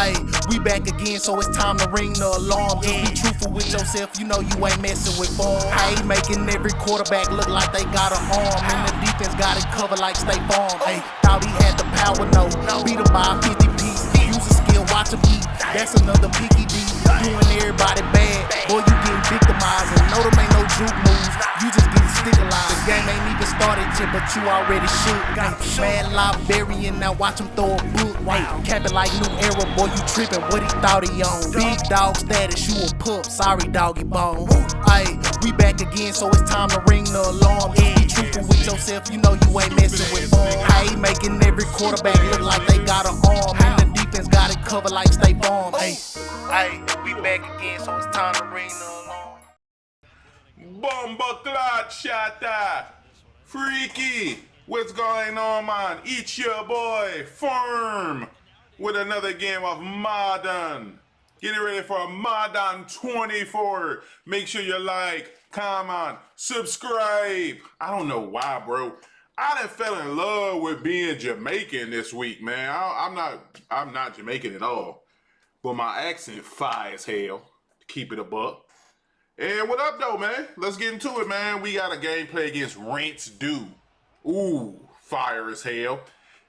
Ay, we back again, so it's time to ring the alarm. Just be truthful with yourself, you know you ain't messing with form. Ay, making every quarterback look like they got an arm, and the defense got it covered like State Farm. Ay, thought he had the power, no, beat him by a 50 piece. Use a skill, watch him eat. That's another picky D. Doing everybody bad, boy, you getting victimized. And no, them ain't no juke moves, you just getting stigmatized. The game ain't even started yet, but you already shook. Mad librarian, now watch him throw a book. Cap it like new era, boy, you trippin', what he thought he on. Big dog status, you a pup, sorry doggy bone. Ay, we back again, so it's time to ring the alarm. Just be truthful with yourself, you know you ain't messing with form. Ay, making every quarterback look like they got an arm, and the defense got it covered like State Farm. Ay, we back again, so it's time to ring the alarm. Bomba clot shatter. Freaky. What's going on, man? It's your boy, Firm, with another game of Madden. Getting ready for Madden 24. Make sure you like, comment, subscribe. I don't know why, bro. I done fell in love with being Jamaican this week, man. I'm not Jamaican at all. But my accent fire as hell, to keep it a buck. And what up, though, man? Let's get into it, man. We got a gameplay against Rents Due. Ooh, fire as hell.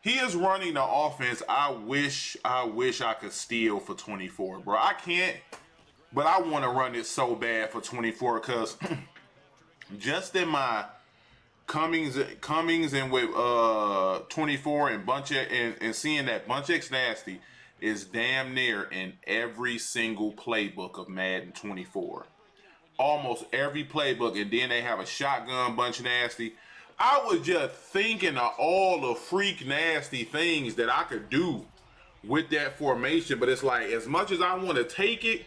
He is running the offense I wish I could steal for 24, bro. I can't, but I want to run it so bad for 24 because just in my Cummings and with 24 and seeing that Bunch X Nasty is damn near in every single playbook of Madden 24. Almost every playbook, and then they have a shotgun Bunch Nasty. I was just thinking of all the freak nasty things that I could do with that formation, but it's like, as much as I want to take it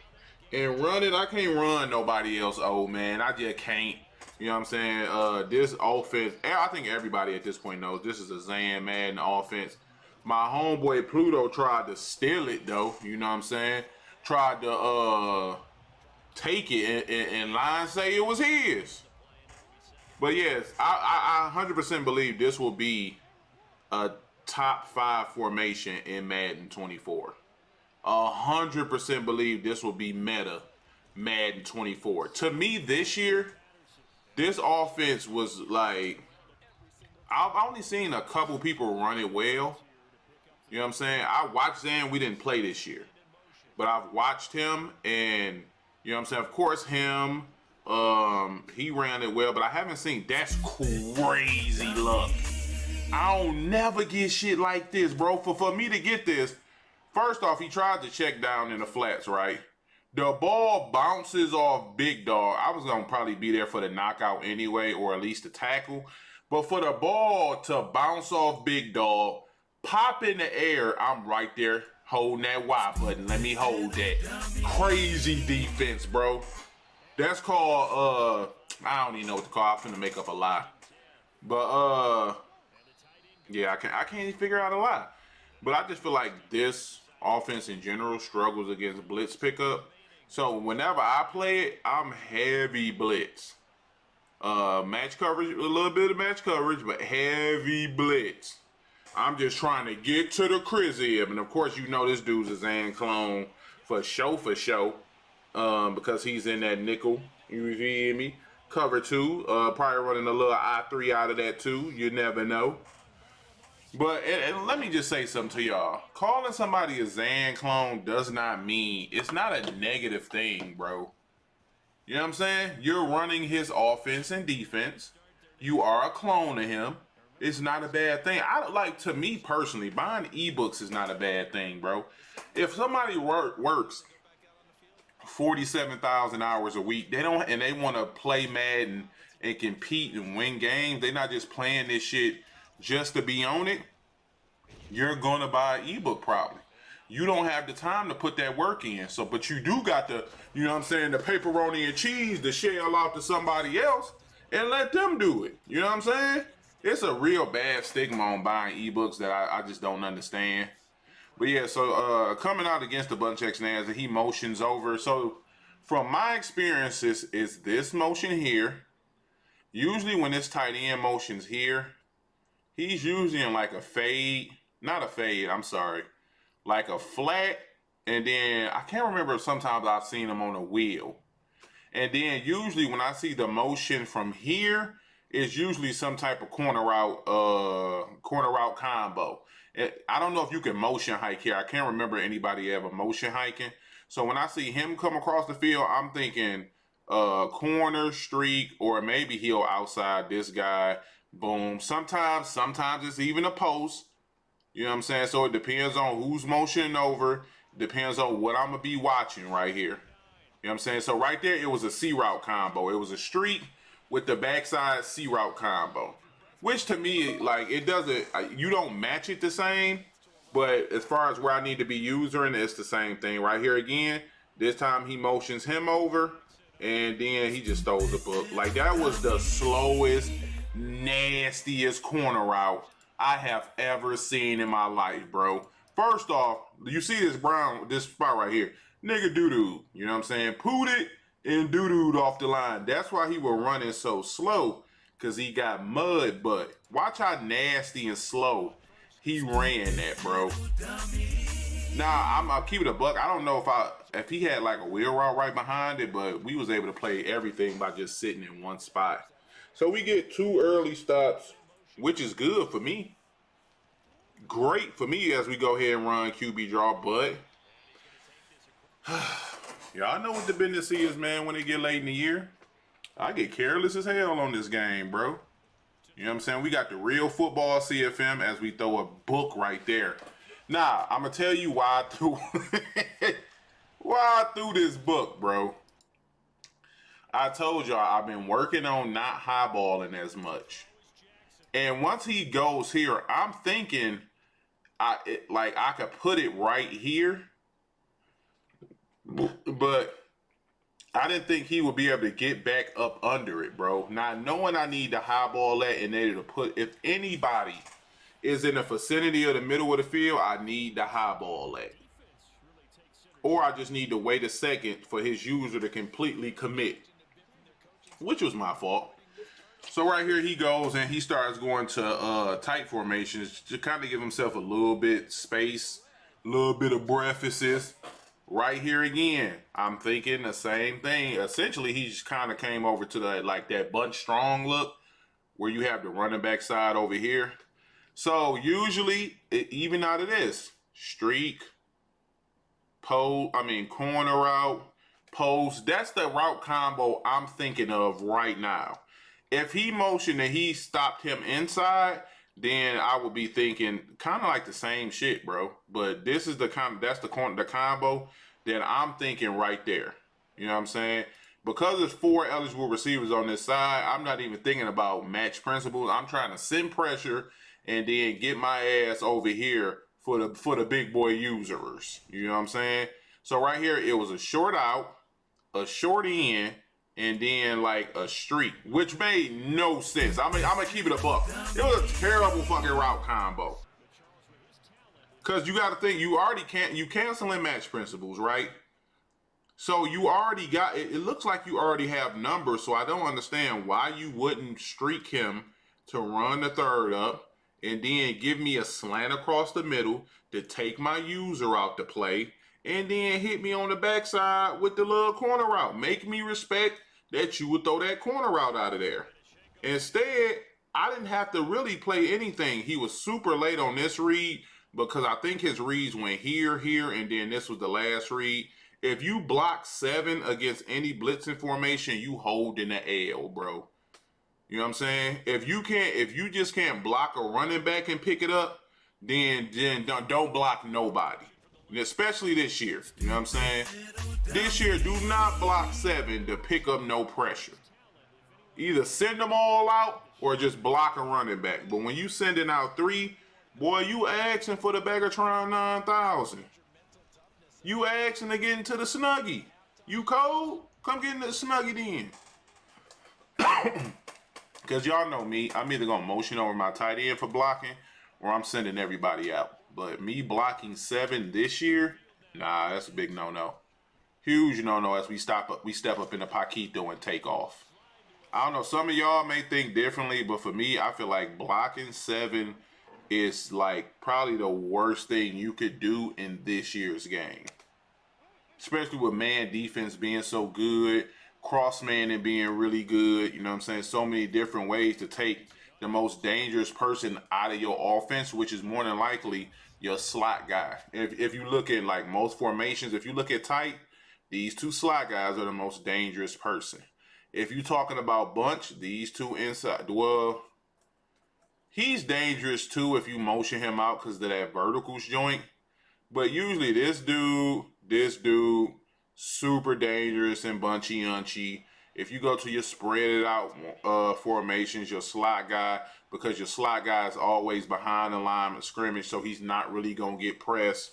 and run it, I can't run nobody else, old man. I just can't. You know what I'm saying? This offense, I think everybody at this point knows this is a Zan Madden offense. My homeboy Pluto tried to steal it, though. You know what I'm saying? Tried to take it and line say it was his. But yes, I 100% believe this will be a top 5 formation in Madden 24. 100% believe this will be meta Madden 24. To me, this year, this offense was like, I've only seen a couple people run it well. You know what I'm saying? I watched Zan. We didn't play this year. But I've watched him, and, you know what I'm saying? Of course, him. He ran it well, but I haven't seen. That's crazy luck. I don't never get shit like this, bro. For me to get this, first off, he tried to check down in the flats, right? The ball bounces off Big Dog. I was gonna probably be there for the knockout anyway, or at least the tackle. But for the ball to bounce off Big Dog, pop in the air, I'm right there holding that Y button. Let me hold that. Crazy defense, bro. That's called, I don't even know what to call it. I'm finna make up a lie. But, yeah, I can't even figure out a lie. But I just feel like this offense in general struggles against blitz pickup. So whenever I play it, I'm heavy blitz. Match coverage, a little bit of match coverage, but heavy blitz. I'm just trying to get to the crib. And, of course, you know this dude's a Zan clone for show. Because he's in that nickel, you feel me? Cover 2, probably running a little I3 out of that too. You never know. But and let me just say something to y'all. Calling somebody a Zan clone does not mean, it's not a negative thing, bro. You know what I'm saying? You're running his offense and defense. You are a clone of him. It's not a bad thing. To me personally, buying ebooks is not a bad thing, bro. If somebody works 47,000 hours a week, they want to play Madden and compete and win games. They're not just playing this shit just to be on it. You're gonna buy an ebook probably. You don't have the time to put that work in. So, but you do got the, you know what I'm saying, the pepperoni and cheese to shell off to somebody else and let them do it. You know what I'm saying? It's a real bad stigma on buying ebooks that I just don't understand. But yeah, so coming out against the Bunch X Nasty, he motions over. So from my experiences, is this motion here. Usually when this tight end motions here, he's usually in like a fade. Not a fade, I'm sorry. Like a flat And then I can't remember if sometimes I've seen him on a wheel. And then usually when I see the motion from here, it's usually some type of corner route combo. I don't know if you can motion hike here. I can't remember anybody ever motion hiking. So when I see him come across the field, I'm thinking corner, streak, or maybe he'll outside this guy. Boom. Sometimes it's even a post. You know what I'm saying? So it depends on who's motioning over. Depends on what I'm going to be watching right here. You know what I'm saying? So right there, it was a C route combo. It was a streak with the backside C route combo. Which to me, like, it doesn't, you don't match it the same. But as far as where I need to be using, it's the same thing. Right here again, this time he motions him over. And then he just throws the book. Like, that was the slowest, nastiest corner route I have ever seen in my life, bro. First off, you see this spot right here. Nigga doo-doo, you know what I'm saying? Pooted and doo-dooed off the line. That's why he was running so slow, because he got mud butt. Watch how nasty and slow he ran that, bro. Now, I'll keep it a buck. I don't know if he had like a wheel route right behind it, but we was able to play everything by just sitting in one spot. So we get 2 early stops, which is good for me. Great for me as we go ahead and run QB draw, but y'all know what the business is, man, when it get late in the year. I get careless as hell on this game, bro. You know what I'm saying? We got the real football CFM as we throw a book right there. Nah, I'm going to tell you why I threw this book, bro. I told y'all I've been working on not highballing as much. And once he goes here, I'm thinking I could put it right here. But I didn't think he would be able to get back up under it, bro. Now, knowing I need to highball that and able to put, if anybody is in the vicinity of the middle of the field, I need to highball that. Or I just need to wait a second for his user to completely commit, which was my fault. So right here he goes and he starts going to tight formations to kind of give himself a little bit space, a little bit of breath assist. Right here again, I'm thinking the same thing. Essentially, he just kind of came over to that bunch strong look where you have the running back side over here. So usually, even out of this, streak, corner route, post. That's the route combo I'm thinking of right now. If he motioned and he stopped him inside, then I would be thinking kind of like the same shit, bro. But this is the combo that I'm thinking right there. You know what I'm saying? Because there's 4 eligible receivers on this side, I'm not even thinking about match principles. I'm trying to send pressure and then get my ass over here for the big boy users. You know what I'm saying? So right here, it was a short out, a short in, and then like a streak, which made no sense. I'm gonna keep it a buck. It was a terrible fucking route combo. Cause you gotta think, you canceling match principles, right? So you already got, it looks like you already have numbers, so I don't understand why you wouldn't streak him to run the third up and then give me a slant across the middle to take my user out to play and then hit me on the backside with the little corner route. Make me respect that you would throw that corner route out of there. Instead, I didn't have to really play anything. He was super late on this read because I think his reads went here, and then this was the last read. If you block 7 against any blitzing formation, you hold in the L, bro. You know what I'm saying? If you just can't block a running back and pick it up, then don't block nobody. Especially this year. You know what I'm saying? This year, do not block 7 to pick up no pressure. Either send them all out or just block a running back. But when you sending out 3, boy, you asking for the Begatron 9000. You asking to get into the Snuggie. You cold? Come get into the Snuggie then. Because y'all know me. I'm either going to motion over my tight end for blocking or I'm sending everybody out. But me blocking 7 this year, nah, that's a big no-no. Huge no-no as we step up in the Paquito and take off. I don't know, some of y'all may think differently, but for me, I feel like blocking 7 is like probably the worst thing you could do in this year's game. especially with man defense being so good, cross manning being really good. You know what I'm saying? So many different ways to take the most dangerous person out of your offense, which is more than likely your slot guy. If you look at like most formations, if you look at tight, these two slot guys are the most dangerous person. If you're talking about bunch, these two inside, well, he's dangerous too if you motion him out because of that verticals joint. But usually this dude, super dangerous and bunchy-unchy. If you go to your spread it out formations, your slot guy, because your slot guy is always behind the line of scrimmage, so he's not really gonna get pressed.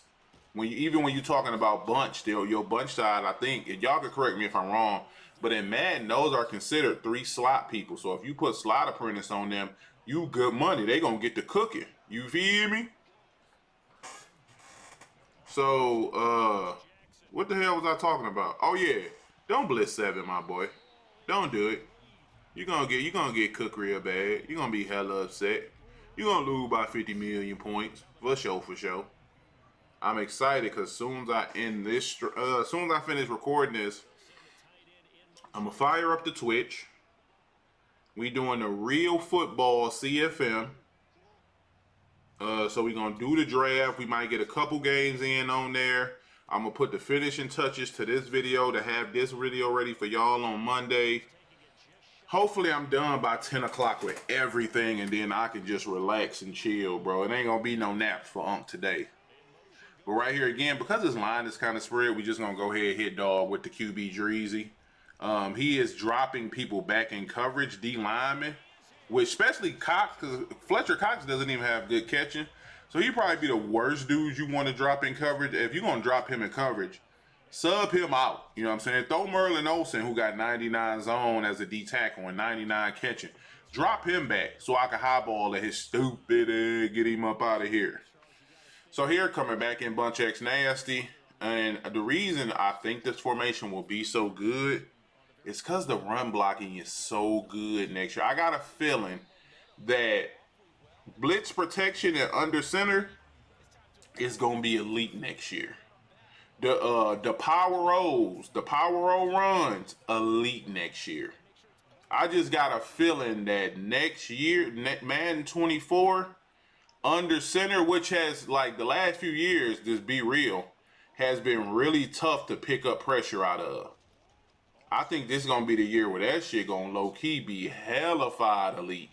Even when you're talking about bunch, still your bunch side, I think, and y'all can correct me if I'm wrong, but in Madden, those are considered 3 slot people. So if you put slot apprentice on them, you good money. They gonna get to cooking. You feel me? So, what the hell was I talking about? Oh yeah, don't blitz 7, my boy. Don't do it. You're gonna get cooked real bad. You're gonna be hella upset. You're gonna lose by 50 million points. For sure. I'm excited because as soon as I finish recording this, I'm gonna fire up the Twitch. We doing the real football CFM. So we're gonna do the draft. We might get a couple games in on there. I'm gonna put the finishing touches to this video to have this video ready for y'all on Monday. Hopefully I'm done by 10 o'clock with everything, and then I can just relax and chill, bro. It ain't gonna be no naps for Unc today. But right here again, because this line is kind of spread, we just gonna go ahead and hit dog with the QB Dreezy. He is dropping people back in coverage, D lineman, which especially Cox, because Fletcher Cox doesn't even have good catching. So he'd probably be the worst dude you want to drop in coverage. If you're going to drop him in coverage, sub him out. You know what I'm saying? Throw Merlin Olsen, who got 99 zone as a D tackle and 99 catching. Drop him back so I can highball at his stupid ass, get him up out of here. So here, coming back in Bunch X Nasty. And the reason I think this formation will be so good is because the run blocking is so good next year. I got a feeling that blitz protection and under center is going to be elite next year. The power rolls, the power roll runs, elite next year. I just got a feeling that next year, Madden 24, under center, which has, like, the last few years, just be real, has been really tough to pick up pressure out of. I think this is going to be the year where that shit going to low-key be hellified elite.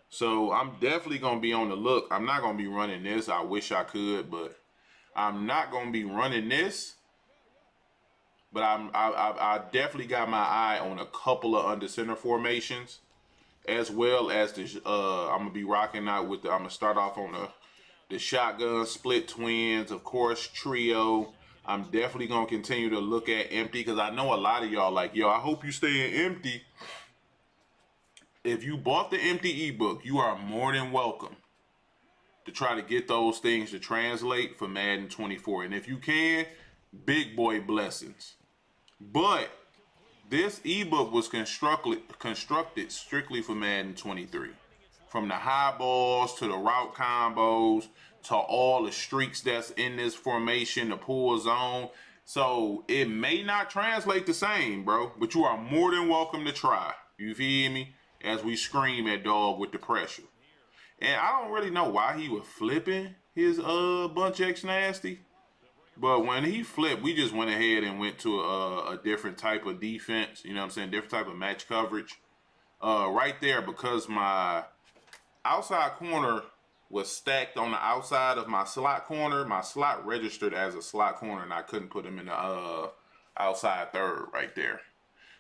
So I'm definitely going to be on the look. I'm not going to be running this. I wish I could, but I'm not going to be running this. But I definitely got my eye on a couple of under center formations, as well as the I'm going to be rocking out with I'm going to start off on the shotgun split twins, of course, trio. I'm definitely going to continue to look at empty because I know a lot of y'all like, yo, I hope you stay in empty. If you bought the empty ebook, you are more than welcome to try to get those things to translate for Madden 24. And if you can, big boy blessings. But this ebook was constructed strictly for Madden 23. From the high balls to the route combos to all the streaks that's in this formation, the pull zone. So it may not translate the same, bro, but you are more than welcome to try. You feel me? As we scream at dog with the pressure. And I don't really know why he was flipping his Bunch X Nasty. But when he flipped, we just went ahead and went to a different type of defense. You know what I'm saying? Different type of match coverage. Right there, because my outside corner was stacked on the outside of my slot corner. My slot registered as a slot corner, and I couldn't put him in the outside third right there.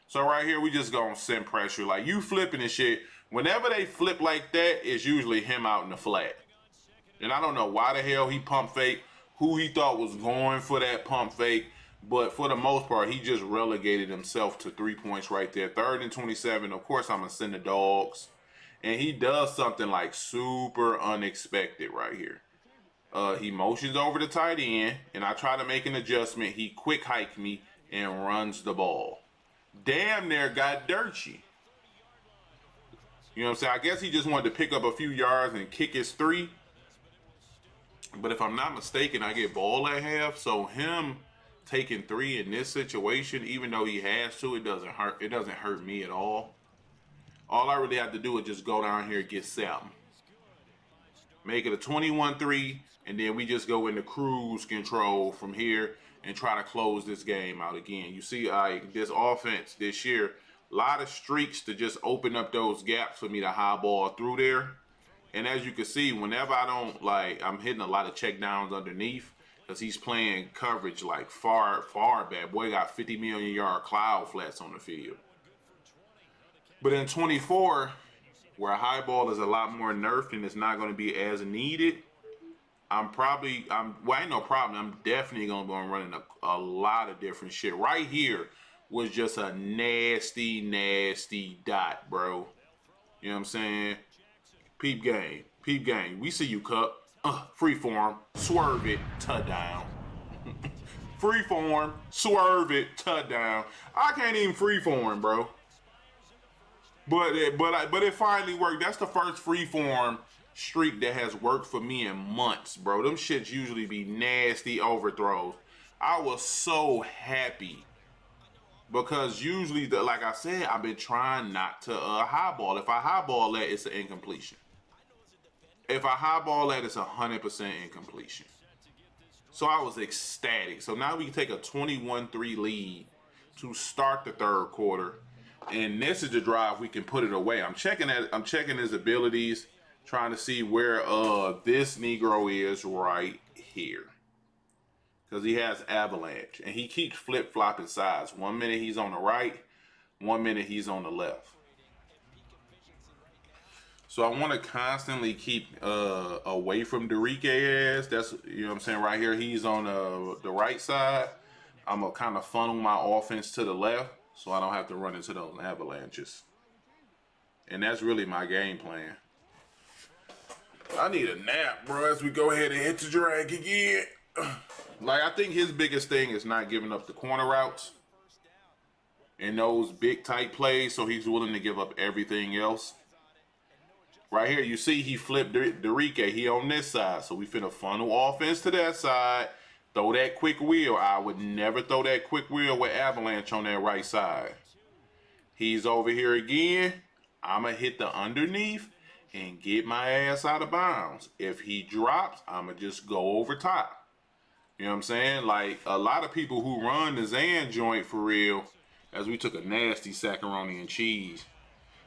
So right here, we just gonna send pressure. Like, you flipping and shit. Whenever they flip like that, it's usually him out in the flat. And I don't know why the hell he pump fake, who he thought was going for that pump fake. But for the most part, he just relegated himself to 3 points right there. 3rd and 27. Of course, I'm gonna send the dogs. And he does something like super unexpected right here. He motions over the tight end, and I try to make an adjustment. He quick hike me and runs the ball. Damn near got dirty. You know what I'm saying? I guess he just wanted to pick up a few yards and kick his 3. But if I'm not mistaken, I get ball at half. So him taking 3 in this situation, even though he has to, it doesn't hurt. It doesn't hurt me at all. All I really have to do is just go down here and get 7. Make it a 21-3, and then we just go into cruise control from here and try to close this game out again. You see, this offense this year, a lot of streaks to just open up those gaps for me to high ball through there. And as you can see, whenever I don't, I'm hitting a lot of check downs underneath because he's playing coverage like far back. Boy got 50 million yard cloud flats on the field. But in 24, where high ball is a lot more nerfed and it's not going to be as needed, ain't no problem. I'm definitely going to be running a lot of different shit. Right here was just a nasty, nasty dot, bro. You know what I'm saying? Peep game. Peep game. We see you, Cup. Freeform. Swerve it. Touchdown. Freeform. Swerve it. Touchdown. I can't even freeform, bro. But it finally worked. That's the first freeform streak that has worked for me in months, bro. Them shits usually be nasty overthrows. I was so happy because usually, like I said, I've been trying not to highball. If I highball that, it's an incompletion. If I highball that, it's 100% incompletion. So I was ecstatic. So now we can take a 21-3 lead to start the third quarter. And this is the drive we can put it away. I'm checking his abilities, trying to see where this Negro is right here. Because he has avalanche. And he keeps flip-flopping sides. 1 minute he's on the right, 1 minute he's on the left. So I want to constantly keep away from Derike ass. That's, you know what I'm saying, right here. He's on the right side. I'm going to kind of funnel my offense to the left so I don't have to run into those avalanches. And that's really my game plan. I need a nap, bro, as we go ahead and hit the drag again. I think his biggest thing is not giving up the corner routes and those big tight plays, so he's willing to give up everything else. Right here, you see he flipped Derike. He on this side, so we finna funnel offense to that side. Throw that quick wheel. I would never throw that quick wheel with avalanche on that right side. He's over here again. I'ma hit the underneath and get my ass out of bounds. If he drops, I'ma just go over top. You know what I'm saying? Like a lot of people who run the Zan joint for real, as we took a nasty macaroni and cheese.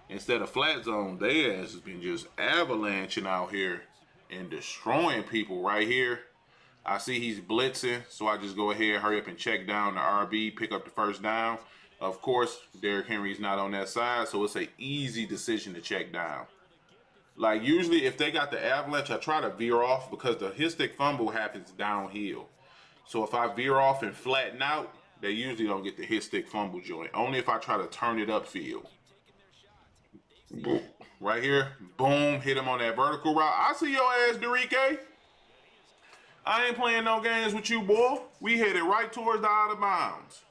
Instead of flat zone, their ass has been just avalanching out here and destroying people right here. I see he's blitzing, so I just go ahead, hurry up and check down the RB, pick up the first down. Of course, Derrick Henry's not on that side, so it's an easy decision to check down. Like usually if they got the avalanche, I try to veer off because the hit stick fumble happens downhill. So if I veer off and flatten out, they usually don't get the hit stick fumble joint. Only if I try to turn it upfield. Boom. Right here, boom, hit him on that vertical route. I see your ass, Derike. I ain't playing no games with you, boy. We headed right towards the out of bounds.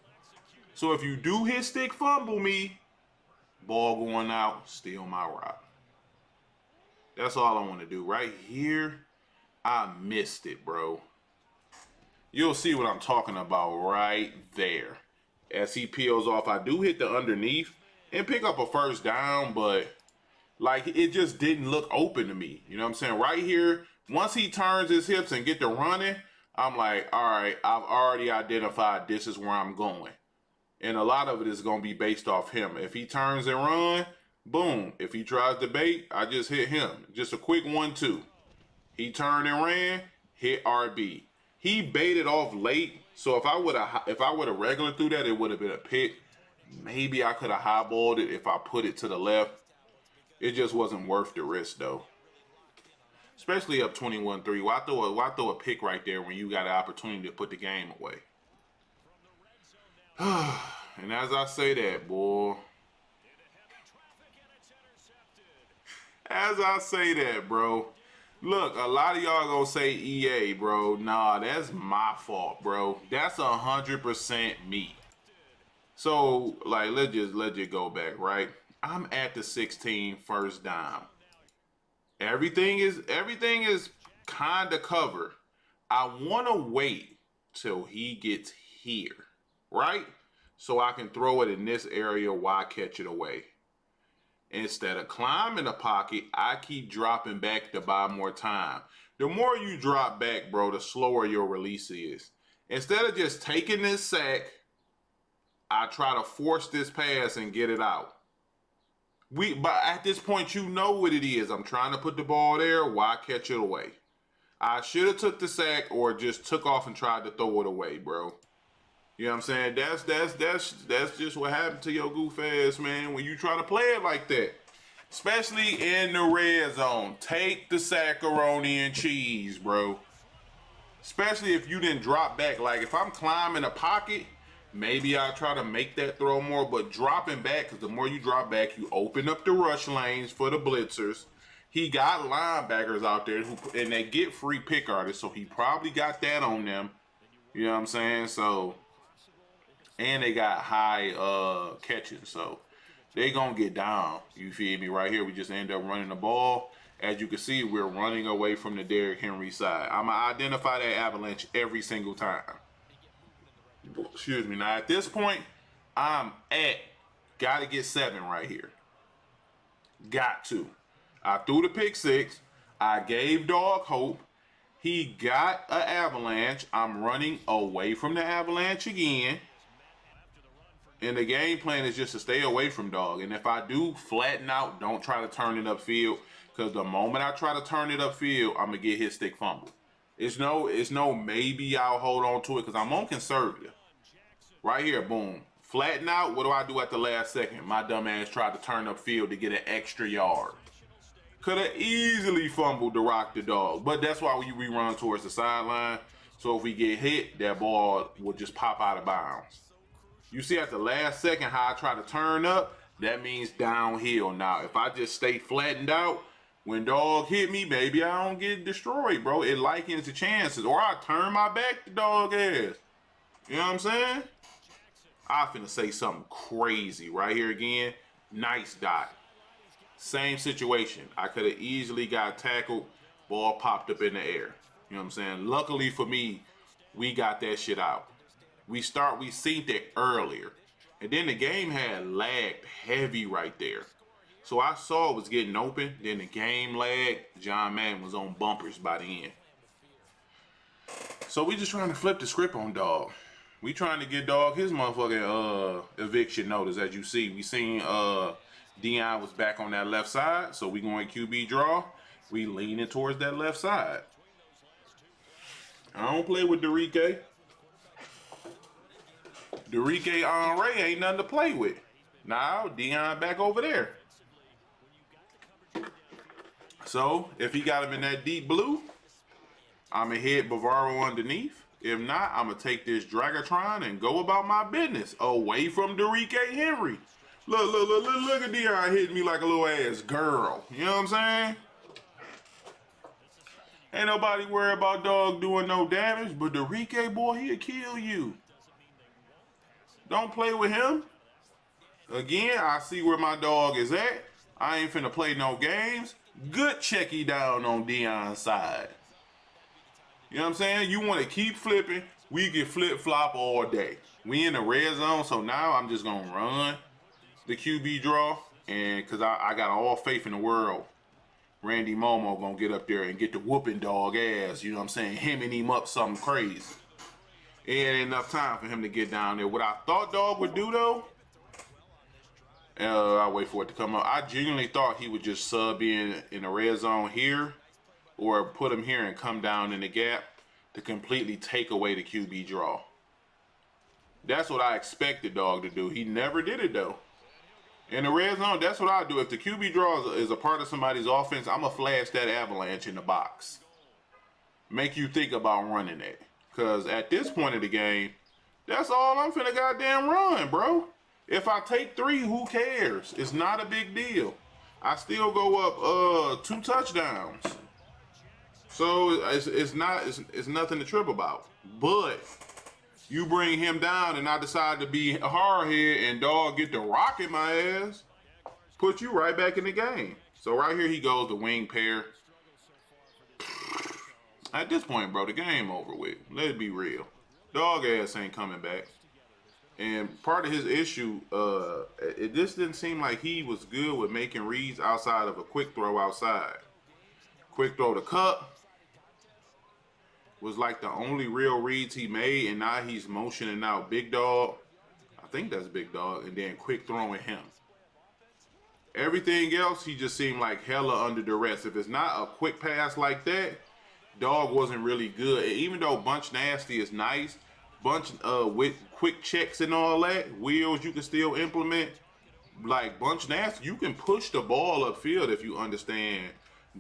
So if you do hit stick fumble me, ball going out, steal my route. That's all I want to do. Right here, I missed it, bro. You'll see what I'm talking about right there. As he peels off, I do hit the underneath and pick up a first down, but like it just didn't look open to me. You know what I'm saying? Right here, once he turns his hips and get to running, I'm like, all right, I've already identified this is where I'm going. And a lot of it is going to be based off him. If he turns and run, boom. If he tries to bait, I just hit him. Just a quick 1-2. He turned and ran, hit RB. He baited off late, so if I would have regular through that, it would have been a pick. Maybe I could have highballed it if I put it to the left. It just wasn't worth the risk, though. Especially up 21-3. Why throw a pick right there when you got an opportunity to put the game away? And as I say that, boy. As I say that, bro. Look, a lot of y'all gonna say EA, bro. Nah, that's my fault, bro. That's 100% me. So, like, let's just go back, right? I'm at the 16 first down. Everything is kind of covered. I want to wait till he gets here, right? So I can throw it in this area while I catch it away. Instead of climbing the pocket, I keep dropping back to buy more time. The more you drop back, bro, the slower your release is. Instead of just taking this sack, I try to force this pass and get it out. But at this point, you know what it is. I'm trying to put the ball there while I catch it away. I should have took the sack or just took off and tried to throw it away, bro. You know what I'm saying? That's just what happened to your goof ass, man, when you try to play it like that. Especially in the red zone. Take the saccaroni and cheese, bro. Especially if you didn't drop back. Like, if I'm climbing a pocket, maybe I'll try to make that throw more. But dropping back, because the more you drop back, you open up the rush lanes for the blitzers. He got linebackers out there, and they get free pick artists, so he probably got that on them. You know what I'm saying? So, and they got high catching, so they gonna get down. You feel me? Right here, we just end up running the ball. As you can see, we're running away from the Derrick Henry side. I'm gonna identify that avalanche every single time. Excuse me. Now at this point, gotta get 7 right here. Got to. I threw the pick 6. I gave Dog hope. He got an avalanche. I'm running away from the avalanche again. And the game plan is just to stay away from Dog. And if I do flatten out, don't try to turn it upfield. Because the moment I try to turn it upfield, I'm going to get his stick fumbled. It's no maybe I'll hold on to it because I'm on conservative. Right here, boom. Flatten out, what do I do at the last second? My dumb ass tried to turn upfield to get an extra yard. Could have easily fumbled to rock the Dog. But that's why we run towards the sideline. So if we get hit, that ball will just pop out of bounds. You see at the last second how I try to turn up? That means downhill. Now, if I just stay flattened out, when Dog hit me, maybe I don't get destroyed, bro. It likens the chances. Or I turn my back to Dog ass. You know what I'm saying? I finna say something crazy right here again. Nice dot. Same situation. I could have easily got tackled. Ball popped up in the air. You know what I'm saying? Luckily for me, we got that shit out. We seen it earlier. And then the game had lagged heavy right there. So I saw it was getting open. Then the game lagged. John Madden was on bumpers by the end. So we just trying to flip the script on Dog. We trying to get Dog his motherfucking eviction notice. As you see, we seen Dion was back on that left side. So we going QB draw. We leaning towards that left side. I don't play with Derrick. Derrick Henry ain't nothing to play with. Now, Dion back over there. So, if he got him in that deep blue, I'm going to hit Bavaro underneath. If not, I'm going to take this Dragatron and go about my business away from Derrick Henry. Look at Dion hitting me like a little ass girl. You know what I'm saying? Ain't nobody worried about Dog doing no damage, but Derrick, boy, he'll kill you. Don't play with him. Again, I see where my Dog is at. I ain't finna play no games. Good checky down on Dion's side. You know what I'm saying? You want to keep flipping. We can flip-flop all day. We in the red zone, so now I'm just going to run the QB draw. And because I got all faith in the world, Randy Momo going to get up there and get the whooping Dog ass. You know what I'm saying? Hemming him up something crazy. It ain't enough time for him to get down there. What I thought Dog would do, though, I'll wait for it to come up. I genuinely thought he would just sub in the red zone here or put him here and come down in the gap to completely take away the QB draw. That's what I expected Dog to do. He never did it, though. In the red zone, that's what I do. If the QB draw is a part of somebody's offense, I'm going to flash that avalanche in the box. Make you think about running it. Because at this point of the game, that's all I'm finna goddamn run, bro. If I take 3, who cares? It's not a big deal. I still go up 2 touchdowns. So it's nothing to trip about. But you bring him down and I decide to be a hardhead and Dog get the rock in my ass, put you right back in the game. So right here he goes, the wing pair. At this point, bro, the game over with. Let's be real. Dog ass ain't coming back. And part of his issue, it just didn't seem like he was good with making reads outside of a quick throw outside. Quick throw to Cup was like the only real reads he made, and now he's motioning out Big Dog. I think that's Big Dog, and then quick throwing him. Everything else, he just seemed like hella under duress. If it's not a quick pass like that, Dog wasn't really good. And even though Bunch Nasty is nice, Bunch with quick checks and all that, wheels you can still implement. Like Bunch Nasty, you can push the ball upfield if you understand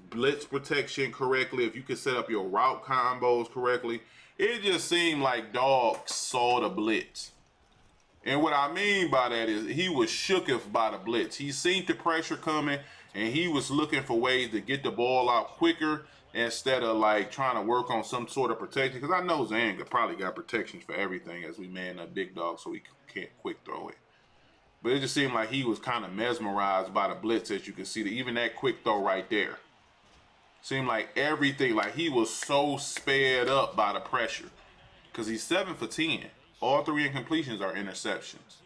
blitz protection correctly, if you can set up your route combos correctly. It just seemed like Dog saw the blitz. And what I mean by that is he was shooketh by the blitz. He seen the pressure coming, and he was looking for ways to get the ball out quicker instead of like trying to work on some sort of protection. Because I know Zanga probably got protections for everything as we man up Big Dog so he can't quick throw it. But it just seemed like he was kind of mesmerized by the blitz, as you can see. Even that quick throw right there. Seemed like everything, like he was so sped up by the pressure. Because he's 7 for 10. All 3 incompletions are interceptions.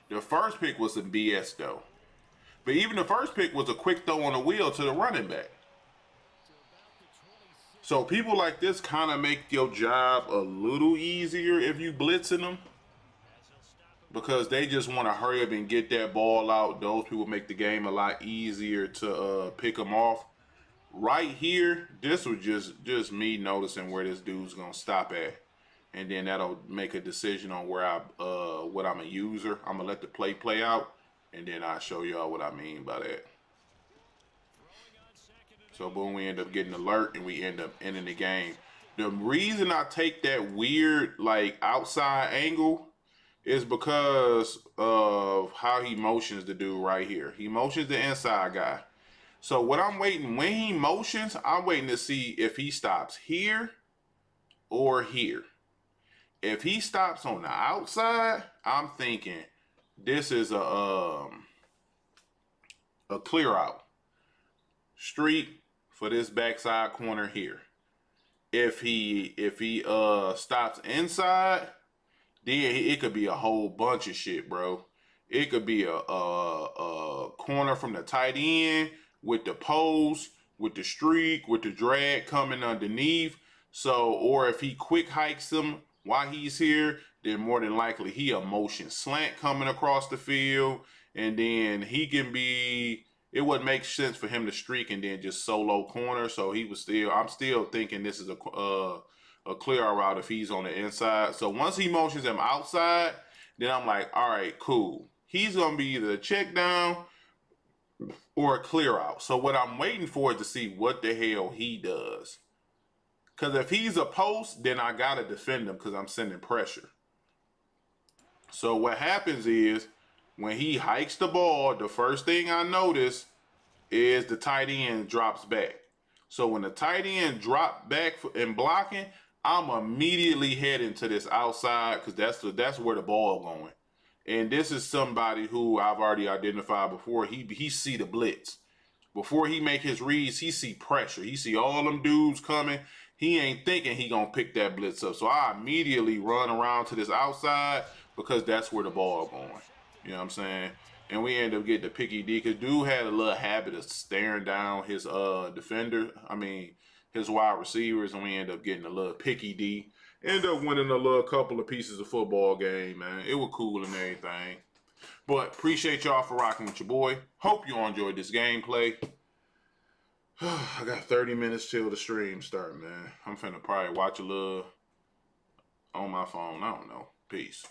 The first pick was some BS though. But even the first pick was a quick throw on the wheel to the running back. So people like this kind of make your job a little easier if you blitzing them. Because they just want to hurry up and get that ball out. Those people make the game a lot easier to pick them off. Right here, this was just me noticing where this dude's going to stop at. And then that'll make a decision on where what I'm a user. I'm gonna let the play out, and then I'll show y'all what I mean by that. So boom, we end up getting alert, and we end up ending the game. The reason I take that weird like outside angle is because of how he motions the dude right here. He motions the inside guy. So what I'm waiting, when he motions, I'm waiting to see if he stops here or here. If he stops on the outside, I'm thinking this is a clear out. Street for this backside corner here. If he stops inside, then it could be a whole bunch of shit, bro. It could be a corner from the tight end with the post, with the streak, with the drag coming underneath. So, or if he quick hikes him while he's here, then more than likely he a motion slant coming across the field, and then he can be. It wouldn't make sense for him to streak and then just solo corner. So he was still. I'm still thinking this is a clear route if he's on the inside. So once he motions him outside, then I'm like, all right, cool. He's gonna be either a check down or a clear out. So what I'm waiting for is to see what the hell he does. Because if he's a post, then I got to defend him because I'm sending pressure. So what happens is when he hikes the ball, the first thing I notice is the tight end drops back. So when the tight end drop back and blocking, I'm immediately heading to this outside because that's where the ball going. And this is somebody who I've already identified before. He see the blitz. Before he make his reads, he see pressure. He see all them dudes coming. He ain't thinking he gonna pick that blitz up. So I immediately run around to this outside because that's where the ball going. You know what I'm saying? And we end up getting the picky D because dude had a little habit of staring down his his wide receivers, and we end up getting a little picky D. End up winning a little couple of pieces of football game, man. It was cool and everything. But appreciate y'all for rocking with your boy. Hope you all enjoyed this gameplay. I got 30 minutes till the stream start, man. I'm finna probably watch a little on my phone. I don't know. Peace.